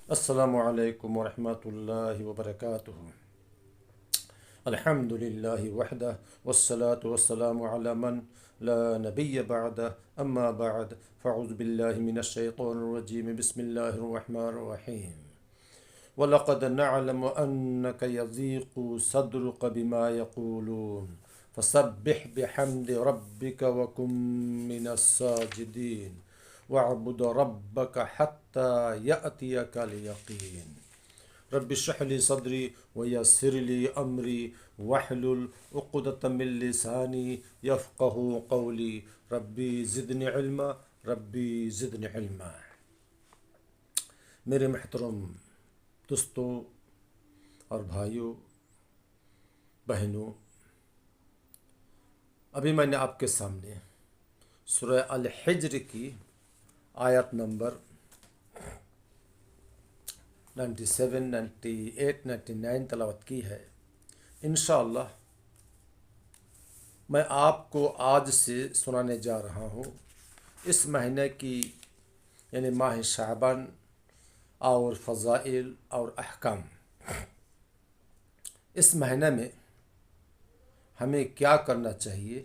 السلام علیکم ورحمۃ اللہ وبرکاتہ۔ الحمدللہ وحدہ والصلاة والسلام علی من لا نبی بعدہ اما بعد فاعوذ باللہ من الشیطان الرجیم بسم اللہ الرحمن الرحیم۔ وَلَقَدْ نَعْلَمُ أَنَّكَ يَضِيقُ صَدْرُكَ بِمَا يَقُولُونَ فَسَبِّحْ بِحَمْدِ رَبِّكَ وَكُن مِّنَ السَّاجِدِينَ وَاعْبُدْ رَبَّكَ حَتَّى يَأْتِيَكَ الْيَقِينُ رَبِّ اشْرَحْ لِي صَدْرِي وَيَسِّرْ لِي أَمْرِي وَاحْلُلْ عُقْدَةً مِّن لِّسَانِي يَفْقَهُوا قَوْلِي رَبِّ زِدْنِي عِلْمًا رَبِّ زِدْنِي عِلْمًا۔ میرے محترم دوستوں اور بھائیوں بہنوں، ابھی میں نے آپ کے سامنے سورہ الحجر کی آیت نمبر 97، 98، 99 تلاوت کی ہے۔ انشاءاللہ میں آپ کو آج سے سنانے جا رہا ہوں اس مہینے کی یعنی ماہ شعبان اور فضائل اور احکام۔ اس مہینے میں ہمیں کیا کرنا چاہیے،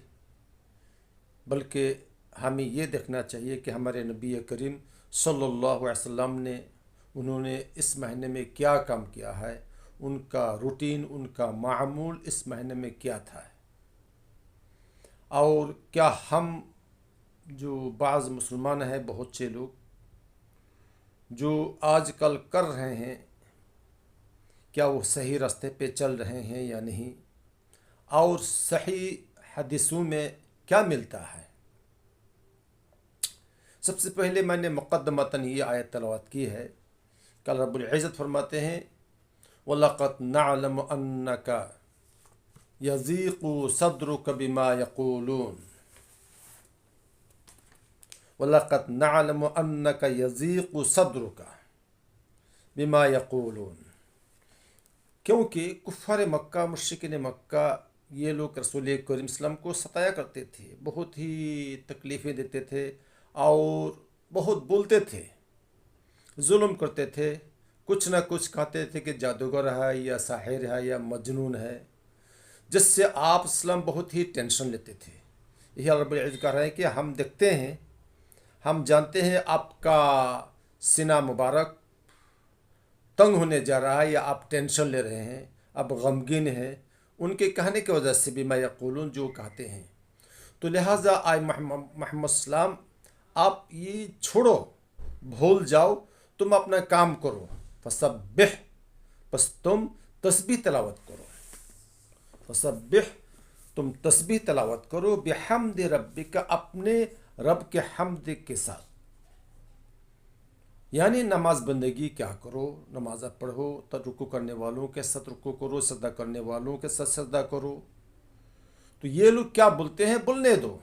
بلکہ ہمیں یہ دیکھنا چاہیے کہ ہمارے نبی کریم صلی اللہ علیہ وسلم نے انہوں نے اس مہینے میں کیا کام کیا ہے، ان کا روٹین، ان کا معمول اس مہینے میں کیا تھا، اور کیا ہم جو بعض مسلمان ہیں، بہت سے لوگ جو آج کل کر رہے ہیں، کیا وہ صحیح راستے پہ چل رہے ہیں یا نہیں، اور صحیح حدیثوں میں کیا ملتا ہے۔ سب سے پہلے میں نے مقدمتاً یہ آیت تلاوت کی ہے کہ اللہ رب العزت فرماتے ہیں وَلَقَدْ نَعْلَمُ أَنَّكَ يَضِيقُ صَدْرُكَ بِمَا يَقُولُونَ وَلَقَدْ نَعْلَمُ أَنَّكَ يَضِيقُ صَدْرُكَ بِمَا يَقُولُونَ، کیونکہ کفار مکہ، مشرکین مکہ، یہ لوگ رسول کریم صلی اللہ علیہ وسلم کو ستایا کرتے تھے، بہت ہی تکلیفیں دیتے تھے اور بہت بولتے تھے، ظلم کرتے تھے، کچھ نہ کچھ کہتے تھے کہ جادوگر ہے یا ساحر ہے یا مجنون ہے، جس سے آپ اسلام بہت ہی ٹینشن لیتے تھے۔ یہ رب العزت کہہ رہے ہیں کہ ہم دیکھتے ہیں، ہم جانتے ہیں آپ کا سینہ مبارک تنگ ہونے جا رہا ہے، یا آپ ٹینشن لے رہے ہیں، آپ غمگین ہیں ان کے کہنے کی وجہ سے بھی، میں یقولون جو کہتے ہیں۔ تو لہٰذا آئے محمد السلام، آپ یہ چھوڑو، بھول جاؤ، تم اپنا کام کرو، فسبح، بس تم تسبیح تلاوت کرو، فسبح، تم تسبیح تلاوت کرو، بحمد ربک، اپنے رب کے حمد کے ساتھ، یعنی نماز بندگی کیا کرو، نماز پڑھو، تو رکوع کرنے والوں کے ساتھ رکوع کرو، سجدہ کرنے والوں کے ساتھ سجدہ کرو۔ تو یہ لوگ کیا بولتے ہیں، بولنے دو۔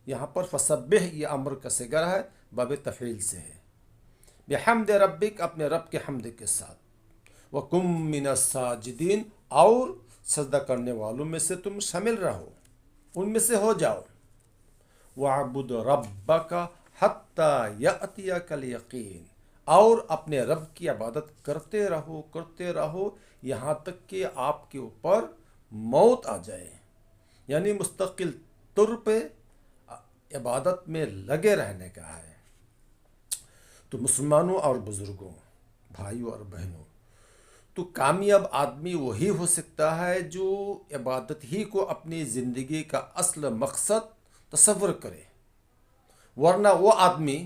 یہاں پر فسبح یہ امر کا صیغہ ہے، باب تفعیل سے ہے، بحمد ربک، اپنے رب کے حمد کے ساتھ، وَقُم مِّنَ السَّاجِدِينَ، اور سجدہ کرنے والوں میں سے تم شامل رہو، ان میں سے ہو جاؤ، وَاعْبُدْ رَبَّكَ حَتَّى يَأْتِيَكَ الْيَقِينُ، اور اپنے رب کی عبادت کرتے رہو، کرتے رہو، یہاں تک کہ آپ کے اوپر موت آ جائے، یعنی مستقل طور پہ عبادت میں لگے رہنے کا ہے۔ تو مسلمانوں اور بزرگوں، بھائیوں اور بہنوں، تو کامیاب آدمی وہی ہو سکتا ہے جو عبادت ہی کو اپنی زندگی کا اصل مقصد تصور کرے، ورنہ وہ آدمی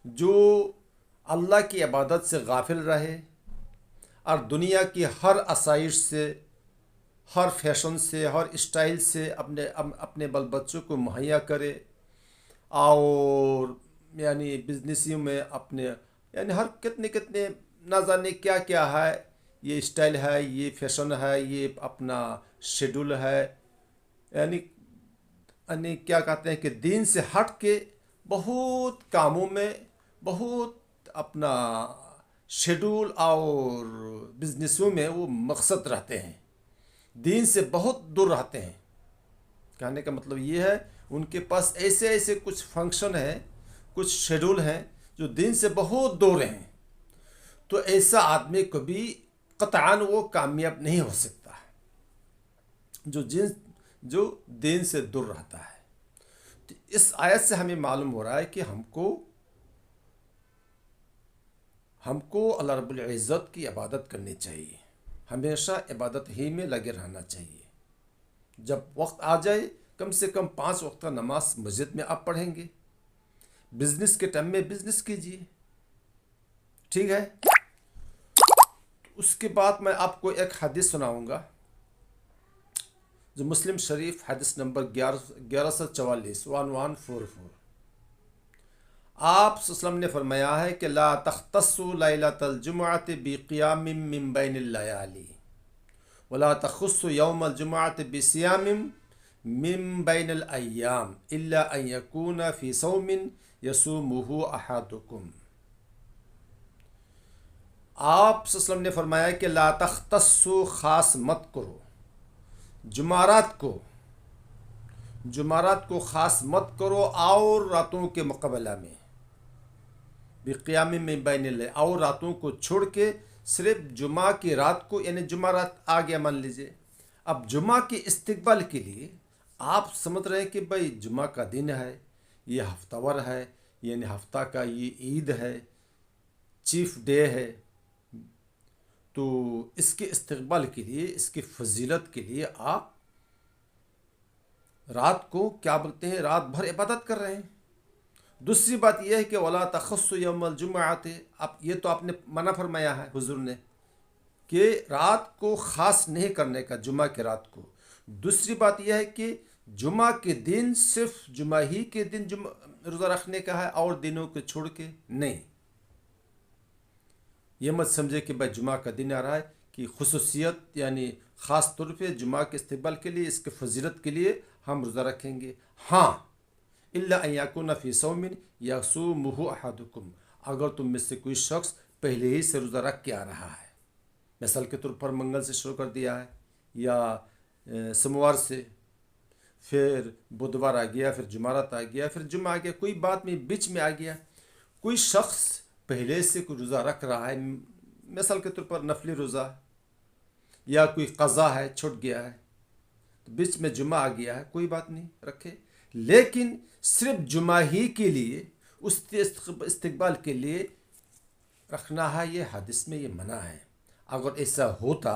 جو اللہ کی عبادت سے غافل رہے اور دنیا کی ہر آسائش سے، ہر فیشن سے، ہر اسٹائل سے اپنے بل بچوں کو مہیا کرے، اور یعنی بزنسیوں میں اپنے یعنی ہر کتنے نہ جانے کیا کیا ہے، یہ اسٹائل ہے، یہ فیشن ہے، یہ اپنا شیڈول ہے، یعنی کیا کہتے ہیں کہ دین سے ہٹ کے بہت کاموں میں، بہت اپنا شیڈول اور بزنسوں میں وہ مقصد رہتے ہیں، دین سے بہت دور رہتے ہیں۔ کہنے کا مطلب یہ ہے، ان کے پاس ایسے کچھ فنکشن ہیں، کچھ شیڈول ہیں جو دین سے بہت دور ہیں۔ تو ایسا آدمی کبھی قطعاً وہ کامیاب نہیں ہو سکتا جو دین سے دور رہتا ہے۔ تو اس آیت سے ہمیں معلوم ہو رہا ہے کہ ہم کو اللہ رب العزت کی عبادت کرنی چاہیے، ہمیشہ عبادت ہی میں لگے رہنا چاہیے۔ جب وقت آ جائے کم سے کم 5 وقت کا نماز مسجد میں آپ پڑھیں گے، بزنس کے ٹائم میں بزنس کیجیے، ٹھیک ہے۔ اس کے بعد میں آپ کو ایک حدیث سناؤں گا جو مسلم شریف حدیث نمبر 1144 1144۔ آپ صلی اللہ علیہ وسلم نے فرمایا ہے کہ لا تختصوا لیلۃ الجمعۃ بقیام من بین اللیالی ولا تخصوا یوم الجمعۃ بصیام من بین الایام الا ان یکون فی صوم یصومہ احدکم۔ آپ صلی اللہ علیہ وسلم نے فرمایا کہ لا تختصوا، خاص مت کرو جمعرات کو خاص مت کرو اور راتوں کے مقابلہ میں، بقیام میں بین اللہ، اور راتوں کو چھوڑ کے صرف جمعہ کی رات کو، یعنی جمعرات آ گیا مان لیجئے۔ اب جمعہ کے استقبال کے لیے آپ سمجھ رہے ہیں کہ بھائی جمعہ کا دن ہے، یہ ہفتہ ور ہے، یعنی ہفتہ کا یہ عید ہے، چیف ڈے ہے، تو اس کے استقبال کے لیے، اس کی فضیلت کے لیے آپ رات کو کیا بولتے ہیں، رات بھر عبادت کر رہے ہیں۔ دوسری بات یہ ہے کہ ولا تخصوا یوم الجمعۃ، اب یہ تو آپ نے منع فرمایا ہے حضور نے کہ رات کو خاص نہیں کرنے کا، جمعہ کی رات کو۔ دوسری بات یہ ہے کہ جمعہ کے دن صرف جمعہ ہی کے دن روزہ رکھنے کا ہے اور دنوں کو چھوڑ کے نہیں۔ یہ مت سمجھے کہ بھائی جمعہ کا دن آ رہا ہے کہ خصوصیت، یعنی خاص طور پہ جمعہ کے استقبال کے لیے، اس کے فضیلت کے لیے ہم روزہ رکھیں گے۔ ہاں الا ان یکون فی صوم یصومہ احدکم، اگر تم میں سے کوئی شخص پہلے ہی سے روزہ رکھ کے آ رہا ہے، مثال کے طور پر منگل سے شروع کر دیا ہے یا سوموار سے، پھر بدوار آ گیا، پھر جمعرات آ گیا، پھر جمعہ آ گیا، کوئی بات میں بیچ میں آ گیا، کوئی شخص پہلے سے کوئی روزہ رکھ رہا ہے، مثال کے طور پر نفلی روزہ، یا کوئی قضا ہے چھوٹ گیا ہے، بیچ میں جمعہ آ گیا ہے، کوئی بات نہیں، رکھے۔ لیکن صرف جمعہ ہی کے لیے، اس کے استقبال کے لیے رکھنا ہے، یہ حدیث میں یہ منع ہے۔ اگر ایسا ہوتا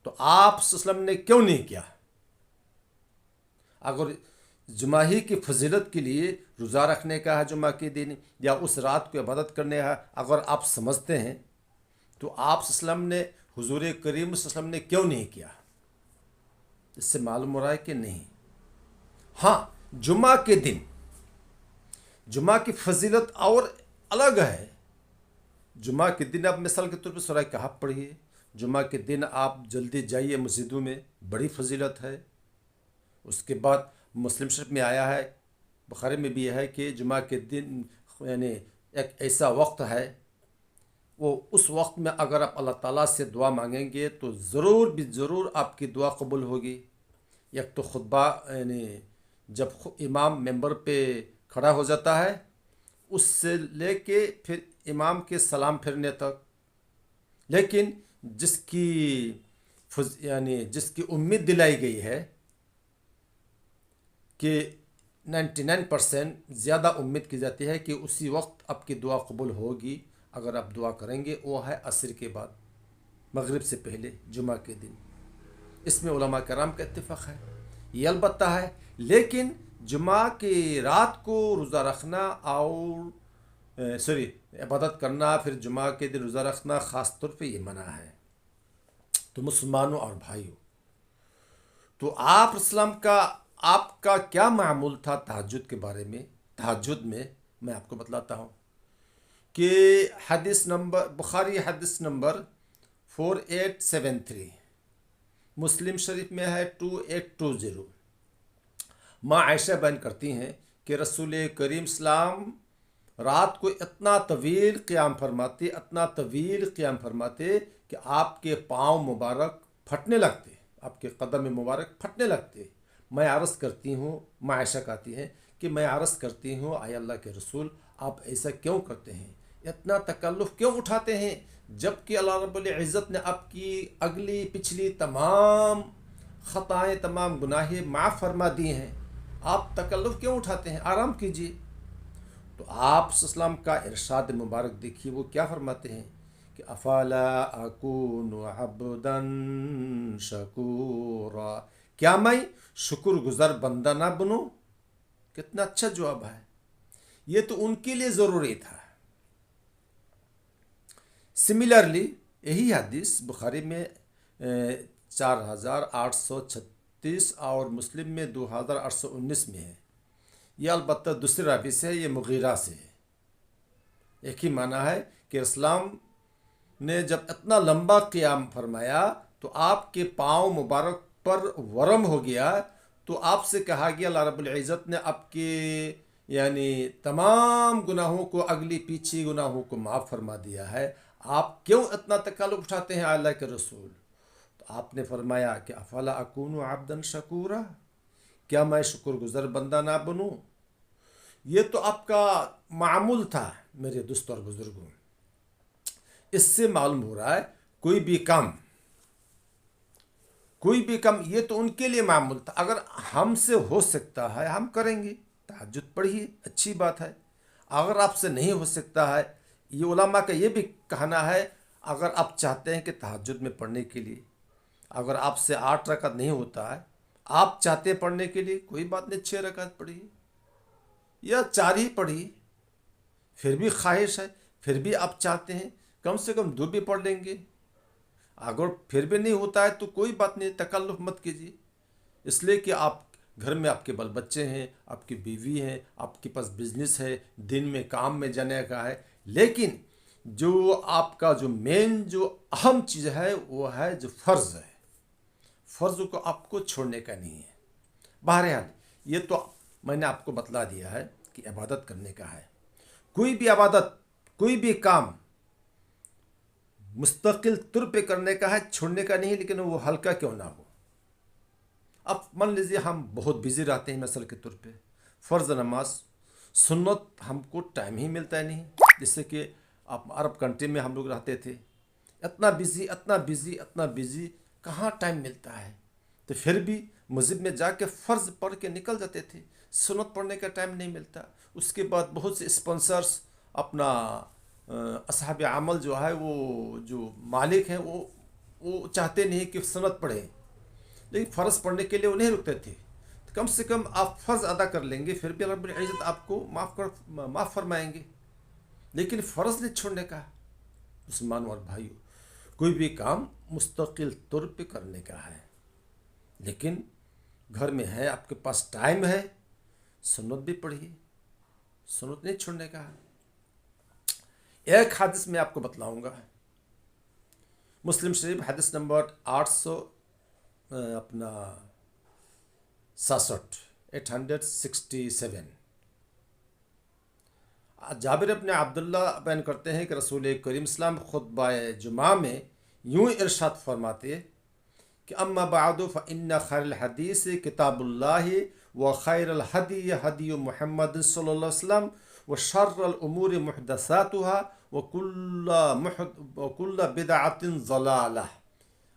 تو آپ صلی اللہ علیہ وسلم نے کیوں نہیں کیا؟ اگر جمعہ ہی کی فضیلت کے لیے روزہ رکھنے کا ہے جمعہ کے دن، یا اس رات کو عبادت کرنے ہے، اگر آپ سمجھتے ہیں تو آپ صلی اللہ علیہ وسلم نے، حضور کریم صلی اللہ علیہ وسلم نے کیوں نہیں کیا؟ اس سے معلوم ہو رہا ہے کہ نہیں۔ ہاں جمعہ کے دن، جمعہ کی فضیلت اور الگ ہے۔ جمعہ کے دن آپ مثال کے طور پر سورہ کہف پڑھیے، جمعہ کے دن آپ جلدی جائیے مسجدوں میں، بڑی فضیلت ہے۔ اس کے بعد مسلم شریف میں آیا ہے، بخاری میں بھی ہے کہ جمعہ کے دن یعنی ایک ایسا وقت ہے، وہ اس وقت میں اگر آپ اللہ تعالیٰ سے دعا مانگیں گے تو ضرور بھی ضرور آپ کی دعا قبول ہوگی۔ ایک تو خطبہ، یعنی جب امام ممبر پہ کھڑا ہو جاتا ہے، اس سے لے کے پھر امام کے سلام پھرنے تک، لیکن جس کی امید دلائی گئی ہے کہ 99% زیادہ امید کی جاتی ہے کہ اسی وقت آپ کی دعا قبول ہوگی اگر آپ دعا کریں گے، وہ ہے عصر کے بعد، مغرب سے پہلے جمعہ کے دن۔ اس میں علماء کرام کا اتفاق ہے، یہ البتہ ہے، لیکن جمعہ کی رات کو روزہ رکھنا اور عبادت کرنا، پھر جمعہ کے دن روزہ رکھنا خاص طور پہ یہ منع ہے۔ تو مسلمانوں اور بھائیوں، تو آپ کا کیا معمول تھا تہجد کے بارے میں؟ تہجد میں میں آپ کو بتلاتا ہوں کہ حدیث نمبر، بخاری حدیث نمبر 4873، مسلم شریف میں ہے 2820، ماں عائشہ بیان کرتی ہیں کہ رسول کریم اسلام رات کو اتنا طویل قیام فرماتے کہ آپ کے پاؤں مبارک پھٹنے لگتے، آپ کے قدم مبارک پھٹنے لگتے۔ میں عرض کرتی ہوں، ماں عائشہ کہتی ہیں کہ میں عرض کرتی ہوں، اے اللہ کے رسول، آپ ایسا کیوں کرتے ہیں؟ اتنا تکلف کیوں اٹھاتے ہیں جبکہ اللہ رب العزت نے آپ کی اگلی پچھلی تمام خطائیں، تمام گناہیں معاف فرما دی ہیں، آپ تکلف کیوں اٹھاتے ہیں؟ آرام کیجیے۔ تو آپ صلی اللہ علیہ وسلم کا ارشاد مبارک دیکھیے، وہ کیا فرماتے ہیں کہ افلا اکون عبدا شکورا، کیا میں شکر گزار بندہ نہ بنوں؟ کتنا اچھا جواب ہے، یہ تو ان کے لیے ضروری تھا۔ سملرلی یہی حدیث بخاری میں 4836 اور مسلم میں 2819 میں ہے۔ یہ البتہ دوسری راوی سے ہے، یہ مغیرہ سے ہے۔ ایک ہی معنی ہے کہ اسلام نے جب اتنا لمبا قیام فرمایا تو آپ کے پاؤں مبارک پر ورم ہو گیا، تو آپ سے کہا گیا اللہ رب العزت نے آپ کے تمام گناہوں کو، اگلی پیچھے گناہوں کو معاف فرما دیا ہے، آپ کیوں اتنا تکلف اٹھاتے ہیں اللہ کے رسول؟ تو آپ نے فرمایا کہ افلا اکون عبدا شکورا، کیا میں شکر گزار بندہ نہ بنوں؟ یہ تو آپ کا معمول تھا میرے دوستوں اور بزرگوں۔ اس سے معلوم ہو رہا ہے کوئی بھی کام یہ تو ان کے لیے معمول تھا، اگر ہم سے ہو سکتا ہے ہم کریں گے، تہجد پڑھیے، اچھی بات ہے۔ اگر آپ سے نہیں ہو سکتا ہے، یہ علماء کا یہ بھی کہنا ہے، اگر آپ چاہتے ہیں کہ تہجد میں پڑھنے کے لیے، اگر آپ سے 8 رکعت نہیں ہوتا ہے، آپ چاہتے ہیں پڑھنے کے لیے، کوئی بات نہیں، 6 رکعت پڑھیے یا 4 ہی پڑھیے، پھر بھی خواہش ہے، پھر بھی آپ چاہتے ہیں کم سے کم 2 بھی پڑھ لیں گے۔ اگر پھر بھی نہیں ہوتا ہے تو کوئی بات نہیں، تکلف مت کیجیے، اس لیے کہ آپ گھر میں آپ کے بال بچے ہیں، آپ کی بیوی ہیں، آپ کے پاس بزنس ہے، دن میں کام میں جانے کا ہے، لیکن جو آپ کا جو مین جو اہم چیز ہے وہ ہے جو فرض ہے، فرض کو آپ کو چھوڑنے کا نہیں ہے۔ بہرحال یہ تو میں نے آپ کو بتلا دیا ہے کہ عبادت کرنے کا ہے، کوئی بھی عبادت، کوئی بھی کام مستقل طور پہ کرنے کا ہے، چھوڑنے کا نہیں، لیکن وہ ہلکا کیوں نہ ہو۔ اب مان لیجیے ہم بہت بزی رہتے ہیں، مثال کے طور پہ فرض نماز، سنت ہم کو ٹائم ہی ملتا ہے نہیں، جیسے کہ آپ عرب کنٹری میں ہم لوگ رہتے تھے، اتنا بزی کہاں ٹائم ملتا ہے، تو پھر بھی مسجد میں جا کے فرض پڑھ کے نکل جاتے تھے، سنت پڑھنے کا ٹائم نہیں ملتا۔ اس کے بعد بہت سے اسپانسرز، اپنا اصحاب عمل جو ہے، وہ جو مالک ہیں، وہ چاہتے نہیں کہ سنت پڑھیں، لیکن فرض پڑھنے کے لیے وہ نہیں رکتے تھے۔ کم سے کم آپ فرض ادا کر لیں گے، پھر بھی رب العزت آپ کو معاف فرمائیں گے، لیکن فرض نہیں چھوڑنے کا۔ مسلمانوں اور بھائیوں، کوئی بھی کام مستقل طور پہ کرنے کا ہے، لیکن گھر میں ہے، آپ کے پاس ٹائم ہے، سنت بھی پڑھیے، سنت نہیں چھوڑنے کا ہے۔ ایک حدیث میں آپ کو بتلاؤں گا، مسلم شریف حدیث نمبر 867، جابر بن عبداللہ بیان کرتے ہیں کہ رسول کریم صلی اللہ علیہ وسلم خطبہ جمعہ میں یوں ارشاد فرماتے کہ اما بعد فإن خیر الحدیث کتاب اللہ وخیر الحدی حدی محمد صلی اللہ علیہ وسلم وشر الامور محدثاتها وکل بدعت ضلالہ۔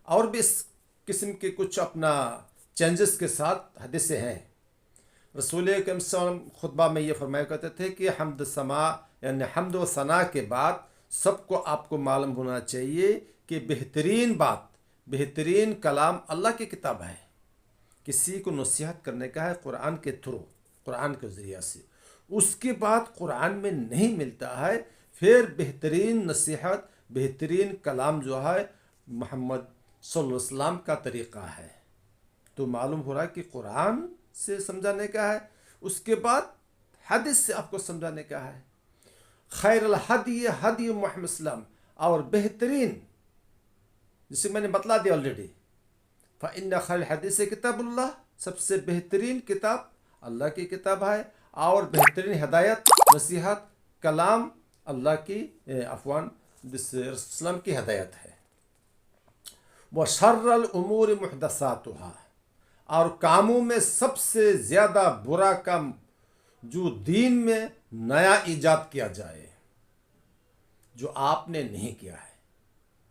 اور بھی اس قسم کے کچھ اپنا چینجز کے ساتھ حدیثیں ہیں۔ رسول کریم صلی اللہ علیہ وسلم خطبہ میں یہ فرمایا کرتے تھے کہ حمد و ثنا کے بعد سب کو آپ کو معلوم ہونا چاہیے کہ بہترین بات، بہترین کلام اللہ کی کتاب ہے۔ کسی کو نصیحت کرنے کا ہے قرآن کے تھرو، قرآن کے ذریعہ سے، اس کے بعد قرآن میں نہیں ملتا ہے، پھر بہترین نصیحت، بہترین کلام جو ہے محمد صلی اللہ علیہ وسلم کا طریقہ ہے۔ تو معلوم ہو رہا ہے کہ قرآن سے سمجھانے کا ہے، اس کے بعد حدیث سے آپ کو سمجھانے کا ہے۔ خیر الحدی حدی محمد صلی اللہ علیہ وسلم، اور بہترین، جسے میں نے بتلا دیا آلریڈی، فإن خیر الحدیث کتاب اللہ، سب سے بہترین کتاب اللہ کی کتاب ہے، اور بہترین ہدایت، نصیحت، کلام اللہ کی وسلم کی ہدایت ہے۔ وشر الامور محدثاتها، اور کاموں میں سب سے زیادہ برا کام جو دین میں نیا ایجاد کیا جائے، جو آپ نے نہیں کیا ہے،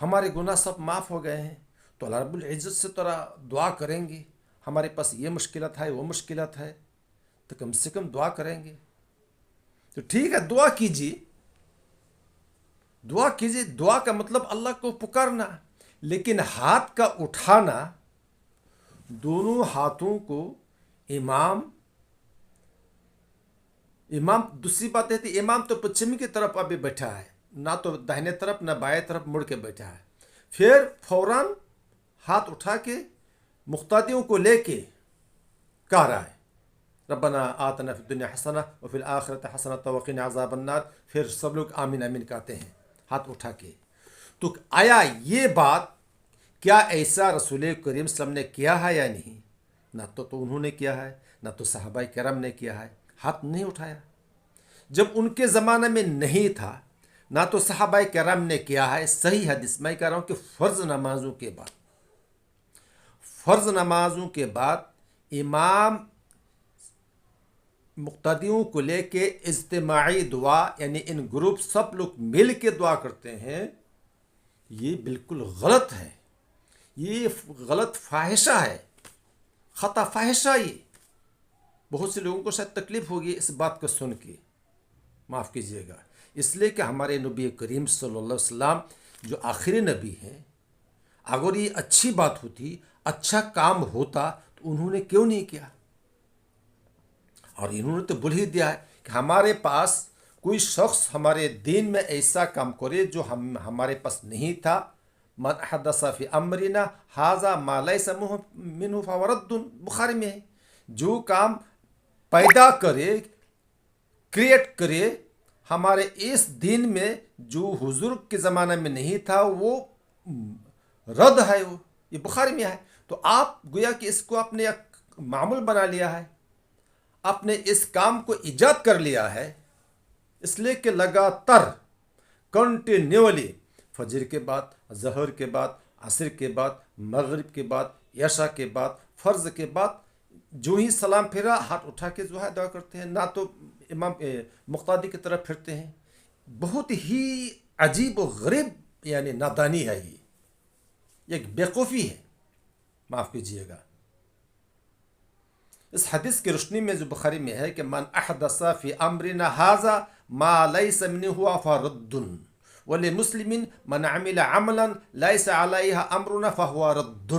ہمارے گناہ سب معاف ہو گئے ہیں، تو اللہ رب العزت سے تو دعا کریں گے، ہمارے پاس یہ مشکلات ہے وہ مشکلات ہے، تو کم سے کم دعا کریں گے۔ تو ٹھیک ہے، دعا کیجیے، دعا کیجیے، دعا کا مطلب اللہ کو پکارنا، لیکن ہاتھ کا اٹھانا، دونوں ہاتھوں کو امام دوسری بات ہے کہ امام تو پچھم کی طرف ابھی بیٹھا ہے، نہ تو داہنے طرف نہ بائیں طرف مڑ کے بیٹھا ہے، پھر فوراً ہاتھ اٹھا کے مقتدیوں کو لے کے کہہ رہا ہے ربنا آتنا فی الدنیا حسنہ وفی الآخرۃ حسنۃ وقنا عذاب النار، پھر سب لوگ آمین آمین کہتے ہیں ہاتھ اٹھا کے۔ تو آیا یہ بات کیا ایسا رسول کریم صلی اللہ علیہ وسلم نے کیا ہے یا نہیں؟ نہ تو انہوں نے کیا ہے، نہ تو صحابہ کرام نے کیا ہے، ہاتھ نہیں اٹھایا۔ جب ان کے زمانے میں نہیں تھا، نہ تو صحابہ کرام نے کیا ہے۔ صحیح حدیث میں کہہ رہا ہوں کہ فرض نمازوں کے بعد امام مقتدیوں کو لے کے اجتماعی دعا، یعنی ان گروپ سب لوگ مل کے دعا کرتے ہیں، یہ بالکل غلط ہے، یہ غلط فاحشہ ہے، خطا فاحشہ۔ یہ بہت سے لوگوں کو شاید تکلیف ہوگی اس بات کو سن کے، معاف کیجیے گا، اس لیے کہ ہمارے نبی کریم صلی اللہ علیہ وسلم جو آخری نبی ہیں، اگر یہ اچھی بات ہوتی، اچھا کام ہوتا، تو انہوں نے کیوں نہیں کیا؟ اور انہوں نے تو بول ہی دیا ہے کہ ہمارے پاس کوئی شخص ہمارے دین میں ایسا کام کرے جو ہمارے پاس نہیں تھا، من احدث فی امرنا ھذا ما لیس منہ فہو رد، بخاری میں ہے، جو کام پیدا کرے، کریٹ کرے ہمارے اس دین میں جو حضور کے زمانے میں نہیں تھا، وہ رد ہے، وہ یہ بخاری میں ہے۔ تو آپ گویا کہ اس کو آپ نے ایک معمول بنا لیا ہے، آپ نے اس کام کو ایجاد کر لیا ہے، اس لیے کہ لگاتار کنٹینیولی فجر کے بعد، ظہر کے بعد، عصر کے بعد، مغرب کے بعد، عشاء کے بعد، فرض کے بعد، جو ہی سلام پھیرا ہاتھ اٹھا کے جو ہے دعا کرتے ہیں، نہ تو امام مقتدی کی طرف پھرتے ہیں۔ بہت ہی عجیب و غریب یعنی نادانی ہے، یہ ایک بیوقوفی ہے، معاف کیجیے گا۔ اس حدیث کی روشنی میں جو بخاری میں ہے کہ من احدث فی امرنا ھذا ما لیس منہ فہو رد، ولمسلم من عمل عملا لیس علیہ امرنا فہو رد۔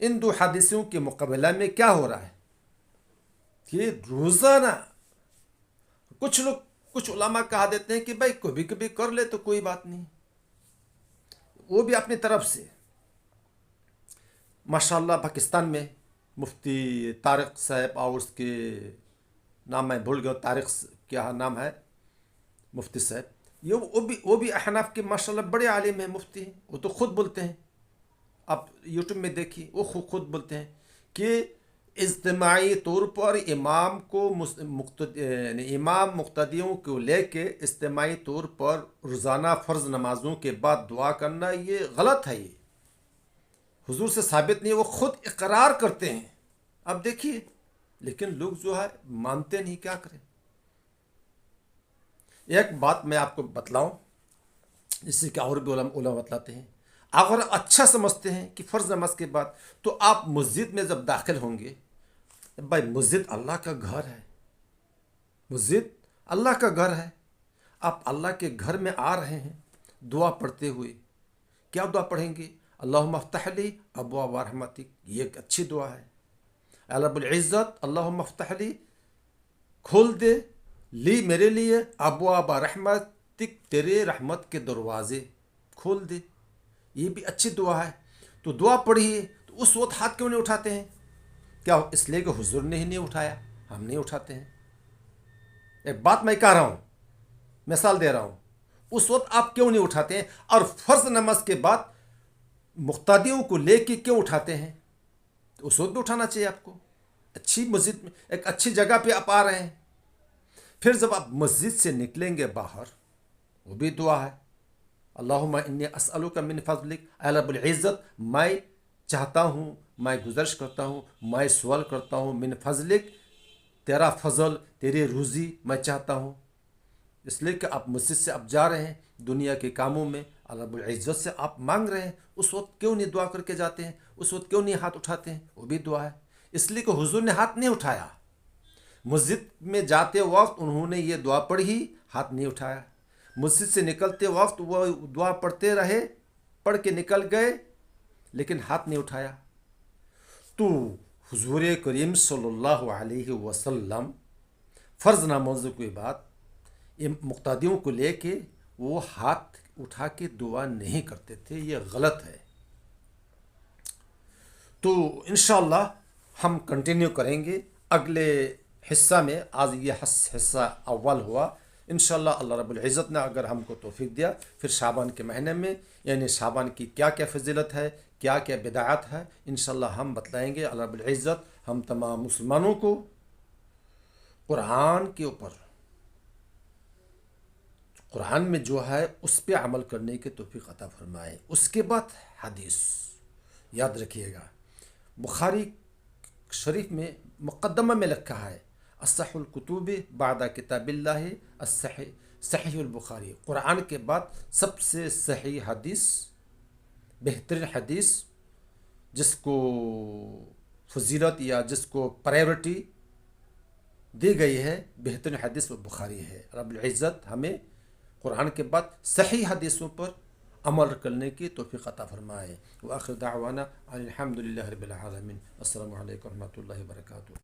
ان دو حدیثوں کے مقابلہ میں کیا ہو رہا ہے کہ روزانہ کچھ علماء کہا دیتے ہیں کہ بھائی کبھی کبھی کر لے تو کوئی بات نہیں، وہ بھی اپنی طرف سے۔ ماشاءاللہ پاکستان میں مفتی طارق صاحب، اور اس کے نام میں بھول گیا، طارق کیا نام ہے مفتی صاحب، وہ بھی احناف کے ماشاءاللہ بڑے عالم ہیں، مفتی ہیں، وہ تو خود بولتے ہیں، آپ یوٹیوب میں دیکھیے، وہ خود بولتے ہیں کہ اجتماعی طور پر امام مقتدیوں کو لے کے اجتماعی طور پر روزانہ فرض نمازوں کے بعد دعا کرنا یہ غلط ہے، یہ حضور سے ثابت نہیں ہے، وہ خود اقرار کرتے ہیں۔ اب دیکھیے، لیکن لوگ جو ہے مانتے نہیں، کیا کریں۔ ایک بات میں آپ کو بتلاؤں، جس سے کہ اور بھی علماء بتلاتے ہیں، اگر اچھا سمجھتے ہیں کہ فرض نماز کے بعد، تو آپ مسجد میں جب داخل ہوں گے، بھائی مسجد اللہ کا گھر ہے، مسجد اللہ کا گھر ہے، آپ اللہ کے گھر میں آ رہے ہیں دعا پڑھتے ہوئے، کیا دعا پڑھیں گے؟ اللہم افتح لی ابواب رحمتک، یہ ایک اچھی دعا ہے۔ اے رب العزت، اللہم افتح لی، کھول دے، لی میرے لیے، ابواب رحمتک، تیرے رحمت کے دروازے کھول دے، یہ بھی اچھی دعا ہے۔ تو دعا پڑھیے، تو اس وقت ہاتھ کیوں نہیں اٹھاتے ہیں؟ کیا اس لیے کہ حضور نے ہی نہیں اٹھایا، ہم نہیں اٹھاتے ہیں؟ ایک بات میں کہہ رہا ہوں، مثال دے رہا ہوں، اس وقت آپ کیوں نہیں اٹھاتے ہیں؟ اور فرض نماز کے بعد مقتدیوں کو لے کے کیوں اٹھاتے ہیں؟ تو اس وقت بھی اٹھانا چاہیے آپ کو، اچھی مسجد میں، ایک اچھی جگہ پہ آپ آ رہے ہیں۔ پھر جب آپ مسجد سے نکلیں گے باہر، وہ بھی دعا ہے، اللہم انی اسألک من فضلک، اے رب العزت میں چاہتا ہوں، میں گزارش کرتا ہوں، میں سوال کرتا ہوں، من فضلک، تیرا فضل، تیری روزی میں چاہتا ہوں۔ اس لیے کہ آپ مسجد سے اب جا رہے ہیں دنیا کے کاموں میں، اللہ رب العزت سے آپ مانگ رہے ہیں، اس وقت کیوں نہیں دعا کر کے جاتے ہیں؟ اس وقت کیوں نہیں ہاتھ اٹھاتے ہیں؟ وہ بھی دعا ہے، اس لیے کہ حضور نے ہاتھ نہیں اٹھایا، مسجد میں جاتے وقت انہوں نے یہ دعا پڑھی، ہاتھ نہیں اٹھایا، مسجد سے نکلتے وقت وہ دعا پڑھتے رہے، پڑھ کے نکل گئے لیکن ہاتھ نہیں اٹھایا۔ تو حضور کریم صلی اللہ علیہ وسلم فرض نمازوں کے بعد مقتدیوں کو لے کے وہ ہاتھ اٹھا کے دعا نہیں کرتے تھے، یہ غلط ہے۔ تو انشاءاللہ ہم کنٹینیو کریں گے اگلے حصہ میں۔ آج یہ حصہ اول ہوا، انشاءاللہ اللہ رب العزت نے اگر ہم کو توفیق دیا پھر شعبان کے مہینے میں، یعنی شعبان کی کیا کیا فضیلت ہے، کیا کیا بدعات ہے، انشاءاللہ ہم بتلائیں گے۔ اللہ رب العزت ہم تمام مسلمانوں کو قرآن کے اوپر، قرآن میں جو ہے اس پہ عمل کرنے کی توفیق عطا فرمائے۔ اس کے بعد حدیث یاد رکھیے گا، بخاری شریف میں مقدمہ میں لکھا ہے اصح الکتب بعد کتاب اللہ صحیح البخاری، قرآن کے بعد سب سے صحیح حدیث، بہترین حدیث جس کو فضیلت یا جس کو پرائیورٹی دی گئی ہے، بہترین حدیث وہ بخاری ہے۔ رب العزت ہمیں قرآن کے بعد صحیح حدیثوں پر عمل کرنے کی توفیق عطا فرمائے۔ وآخر دعوانا الحمد للہ رب العالمین۔ السلام علیکم ورحمۃ اللہ وبرکاتہ۔